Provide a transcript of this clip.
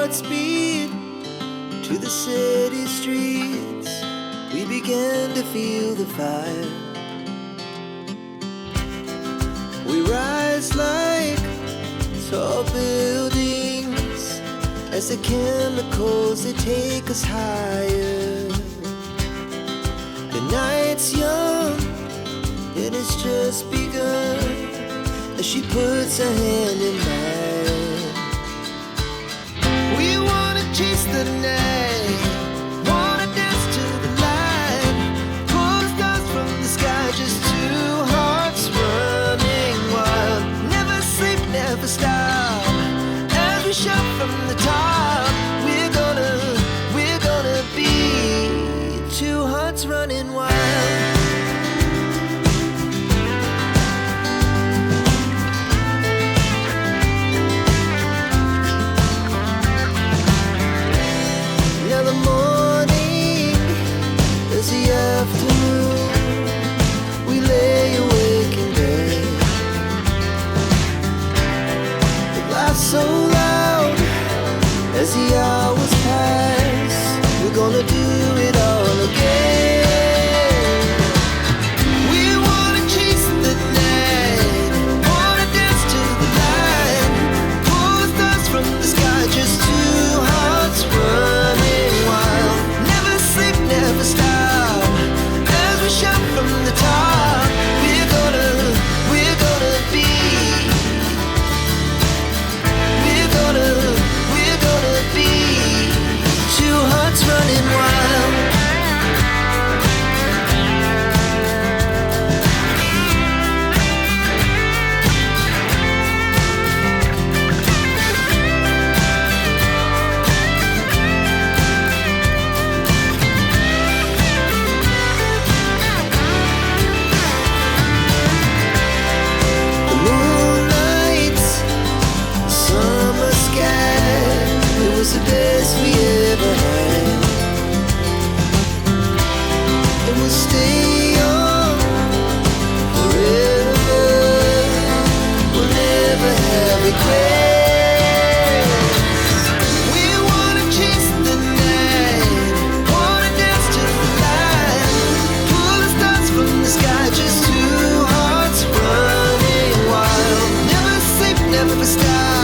heart speed to the city streets. We began to feel the fire. We rise like tall buildings as the chemicals, they take us higher. The night's young, it has just begun as she puts her hand in mine. We wanna chase the night, wanna dance to the light, pull the stars from the sky, just two hearts running wild. Never sleep, never stop, as we shout from the top. We're gonna be two hearts running wild. So loud as the hours pass, we're gonna do it all again. We wanna chase the night, wanna dance to the light, pull the stars from the sky, just two hearts running wild. Never sleep, never stop, as we shout from the top. We're gonna be two hearts running wild. The moonlight, summer sky, it was the best we ever had. And we'll stay young forever. We'll never have regrets. We wanna chase the night, wanna dance to the light, pull the stars from the sky, just two hearts running wild. Never sleep, never stop,